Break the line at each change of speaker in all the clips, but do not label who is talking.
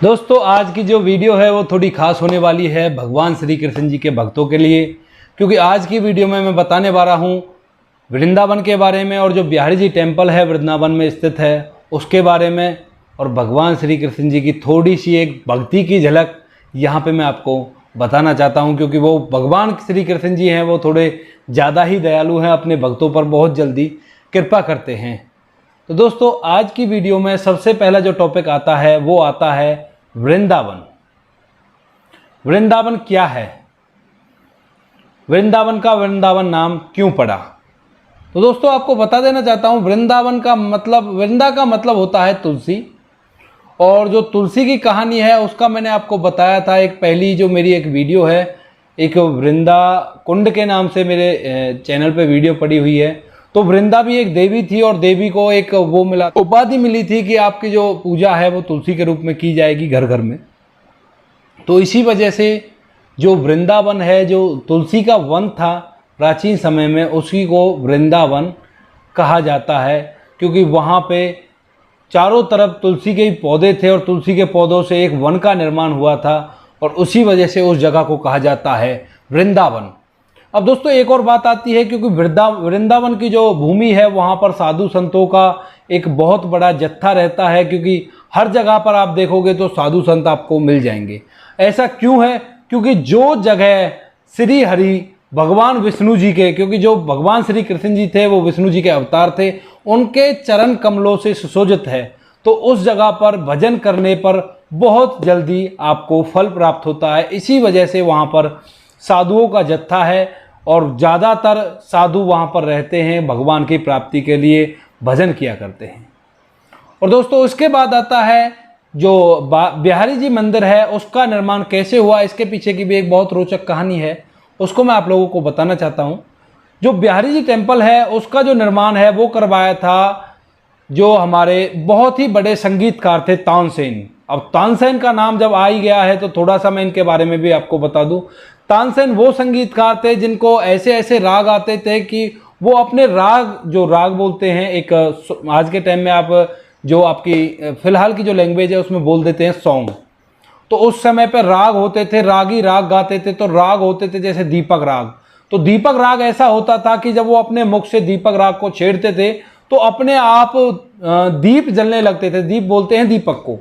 दोस्तों आज की जो वीडियो है वो थोड़ी खास होने वाली है भगवान श्री कृष्ण जी के भक्तों के लिए, क्योंकि आज की वीडियो में मैं बताने वाला हूँ वृंदावन के बारे में और जो बिहारी जी टेम्पल है वृंदावन में स्थित है उसके बारे में, और भगवान श्री कृष्ण जी की थोड़ी सी एक भक्ति की झलक यहाँ पे मैं आपको बताना चाहता हूँ, क्योंकि वो भगवान श्री कृष्ण जी हैं वो थोड़े ज़्यादा ही दयालु हैं, अपने भक्तों पर बहुत जल्दी कृपा करते हैं। तो दोस्तों आज की वीडियो में सबसे पहला जो टॉपिक आता है वो आता है वृंदावन। वृंदावन क्या है, वृंदावन का वृंदावन नाम क्यों पड़ा? तो दोस्तों आपको बता देना चाहता हूँ वृंदावन का मतलब, वृंदा का मतलब होता है तुलसी, और जो तुलसी की कहानी है उसका मैंने आपको बताया था एक पहली जो मेरी एक वीडियो है, एक वृंदा कुंड के नाम से मेरे चैनल पे वीडियो पड़ी हुई है। तो वृंदा भी एक देवी थी और देवी को एक वो मिला, उपाधि मिली थी कि आपकी जो पूजा है वो तुलसी के रूप में की जाएगी घर घर में। तो इसी वजह से जो वृंदावन है, जो तुलसी का वन था प्राचीन समय में, उसी को वृंदावन कहा जाता है, क्योंकि वहाँ पे चारों तरफ तुलसी के ही पौधे थे और तुलसी के पौधों से एक वन का निर्माण हुआ था, और उसी वजह से उस जगह को कहा जाता है वृंदावन। अब दोस्तों एक और बात आती है, क्योंकि वृंदावन की जो भूमि है वहाँ पर साधु संतों का एक बहुत बड़ा जत्था रहता है, क्योंकि हर जगह पर आप देखोगे तो साधु संत आपको मिल जाएंगे। ऐसा क्यों है? क्योंकि जो जगह श्री हरि भगवान विष्णु जी के, क्योंकि जो भगवान श्री कृष्ण जी थे वो विष्णु जी के अवतार थे, उनके चरण कमलों से सुशोभित है, तो उस जगह पर भजन करने पर बहुत जल्दी आपको फल प्राप्त होता है। इसी वजह से वहाँ पर साधुओं का जत्था है और ज़्यादातर साधु वहाँ पर रहते हैं, भगवान की प्राप्ति के लिए भजन किया करते हैं। और दोस्तों उसके बाद आता है जो बिहारी जी मंदिर है उसका निर्माण कैसे हुआ, इसके पीछे की भी एक बहुत रोचक कहानी है, उसको मैं आप लोगों को बताना चाहता हूँ। जो बिहारी जी टेम्पल है उसका जो निर्माण है वो करवाया था जो हमारे बहुत ही बड़े संगीतकार थे तानसेन। अब तानसेन का नाम जब आ ही गया है तो थोड़ा सा मैं इनके बारे में भी आपको बता दूं। तानसेन वो संगीतकार थे जिनको ऐसे ऐसे राग आते थे कि वो अपने राग, जो राग बोलते हैं, एक आज के टाइम में आप जो आपकी फिलहाल की जो लैंग्वेज है उसमें बोल देते हैं सॉन्ग, तो उस समय पर राग होते थे, रागी राग गाते थे। तो राग होते थे जैसे दीपक राग, तो दीपक राग ऐसा होता था कि जब वो अपने मुख से दीपक राग को छेड़ते थे तो अपने आप दीप जलने लगते थे, दीप बोलते हैं दीपक को,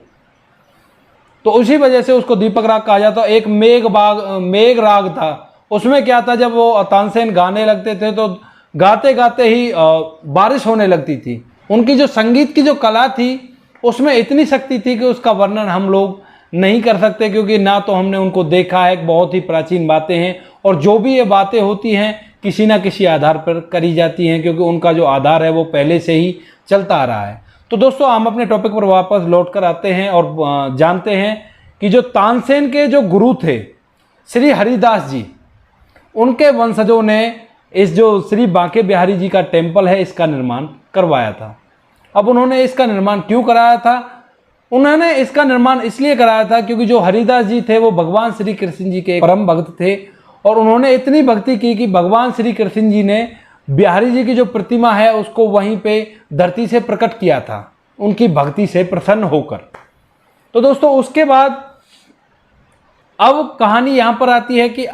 तो उसी वजह से उसको दीपक राग कहा जाता। एक मेघ राग था, उसमें क्या था, जब वो तानसेन गाने लगते थे तो गाते गाते ही बारिश होने लगती थी। उनकी जो संगीत की जो कला थी उसमें इतनी शक्ति थी कि उसका वर्णन हम लोग नहीं कर सकते, क्योंकि ना तो हमने उनको देखा है, बहुत ही प्राचीन बातें हैं, और जो भी ये बातें होती हैं किसी ना किसी आधार पर करी जाती हैं, क्योंकि उनका जो आधार है वो पहले से ही चलता आ रहा है। तो दोस्तों हम अपने टॉपिक पर वापस लौट कर आते हैं और जानते हैं कि जो तानसेन के जो गुरु थे श्री हरिदास जी, उनके वंशजों ने इस जो श्री बांके बिहारी जी का टेम्पल है इसका निर्माण करवाया था। अब उन्होंने इसका निर्माण क्यों कराया था? उन्होंने इसका निर्माण इसलिए कराया था क्योंकि जो हरिदास जी थे वो भगवान श्री कृष्ण जी के परम भक्त थे, और उन्होंने इतनी भक्ति की कि भगवान श्री कृष्ण जी ने बिहारी जी की जो प्रतिमा है उसको वहीं पे धरती से प्रकट किया था, उनकी भक्ति से प्रसन्न होकर। तो दोस्तों उसके बाद अब कहानी यहाँ पर आती है कि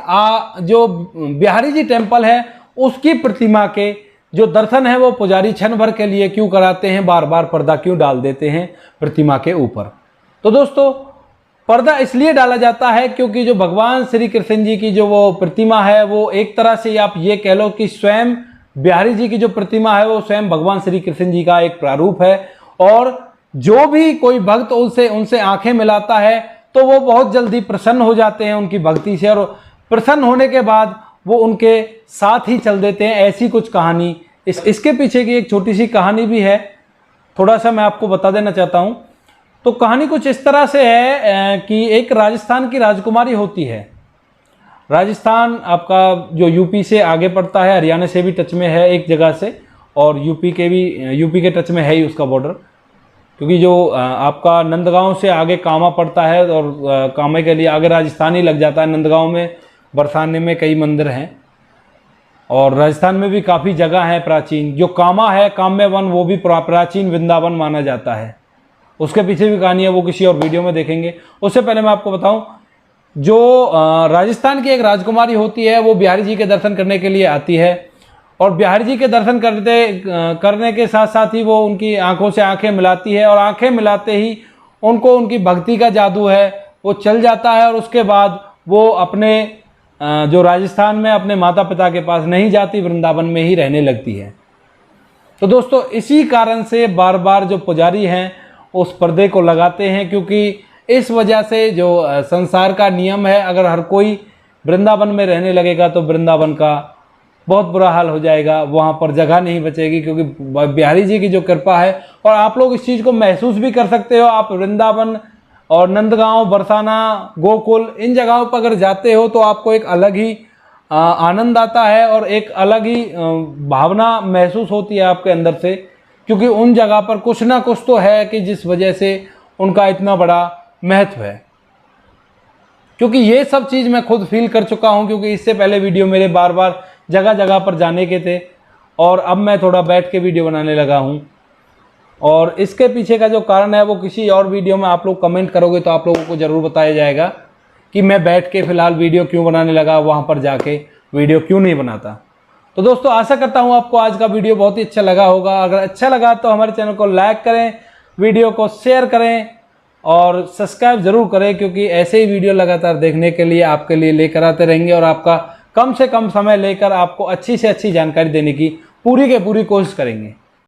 जो बिहारी जी टेम्पल है उसकी प्रतिमा के जो दर्शन है वो पुजारी क्षण भर के लिए क्यों कराते हैं, बार बार पर्दा क्यों डाल देते हैं प्रतिमा के ऊपर? तो दोस्तों पर्दा इसलिए डाला जाता है क्योंकि जो भगवान श्री कृष्ण जी की जो वो प्रतिमा है वो एक तरह से आप ये कह लो कि स्वयं बिहारी जी की जो प्रतिमा है वो स्वयं भगवान श्री कृष्ण जी का एक प्रारूप है, और जो भी कोई भक्त उनसे आंखें मिलाता है तो वो बहुत जल्दी प्रसन्न हो जाते हैं उनकी भक्ति से, और प्रसन्न होने के बाद वो उनके साथ ही चल देते हैं। ऐसी कुछ कहानी इसके पीछे की एक छोटी सी कहानी भी है, थोड़ा सा मैं आपको बता देना चाहता हूँ। तो कहानी कुछ इस तरह से है कि एक राजस्थान की राजकुमारी होती है। राजस्थान आपका जो यूपी से आगे पड़ता है, हरियाणा से भी टच में है एक जगह से, और यूपी के टच में है ही उसका बॉर्डर, क्योंकि जो आपका नंदगांव से आगे कामा पड़ता है और कामा के लिए आगे राजस्थान ही लग जाता है। नंदगांव में बरसाने में कई मंदिर हैं, और राजस्थान में भी काफ़ी जगह है प्राचीन। जो कामा है, काम्य वन, वो भी प्राचीन वृंदावन माना जाता है। उसके पीछे भी कहानी है, वो किसी और वीडियो में देखेंगे। उससे पहले मैं आपको बताऊं, जो राजस्थान की एक राजकुमारी होती है वो बिहारी जी के दर्शन करने के लिए आती है, और बिहारी जी के दर्शन करने के साथ साथ ही वो उनकी आंखों से आंखें मिलाती है, और आंखें मिलाते ही उनको उनकी भक्ति का जादू है वो चल जाता है, और उसके बाद वो अपने जो राजस्थान में अपने माता पिता के पास नहीं जाती, वृंदावन में ही रहने लगती है। तो दोस्तों इसी कारण से बार बार जो पुजारी हैं उस पर्दे को लगाते हैं, क्योंकि इस वजह से जो संसार का नियम है, अगर हर कोई वृंदावन में रहने लगेगा तो वृंदावन का बहुत बुरा हाल हो जाएगा, वहाँ पर जगह नहीं बचेगी, क्योंकि बिहारी जी की जो कृपा है। और आप लोग इस चीज़ को महसूस भी कर सकते हो, आप वृंदावन और नंदगांव, बरसाना, गोकुल इन जगहों पर अगर जाते हो तो आपको एक अलग ही आनंद आता है और एक अलग ही भावना महसूस होती है आपके अंदर से, क्योंकि उन जगह पर कुछ ना कुछ तो है कि जिस वजह से उनका इतना बड़ा महत्व है। क्योंकि ये सब चीज़ मैं खुद फील कर चुका हूँ, क्योंकि इससे पहले वीडियो मेरे बार बार जगह जगह पर जाने के थे, और अब मैं थोड़ा बैठ के वीडियो बनाने लगा हूँ। और इसके पीछे का जो कारण है वो किसी और वीडियो में आप लोग कमेंट करोगे तो आप लोगों को ज़रूर बताया जाएगा कि मैं बैठ के फ़िलहाल वीडियो क्यों बनाने लगा, वहाँ पर जाके वीडियो क्यों नहीं बनाता। तो दोस्तों आशा करता हूँ आपको आज का वीडियो बहुत ही अच्छा लगा होगा। अगर अच्छा लगा तो हमारे चैनल को लाइक करें, वीडियो को शेयर करें और सब्सक्राइब ज़रूर करें, क्योंकि ऐसे ही वीडियो लगातार देखने के लिए आपके लिए लेकर आते रहेंगे, और आपका कम से कम समय लेकर आपको अच्छी से अच्छी जानकारी देने की पूरी कोशिश करेंगे।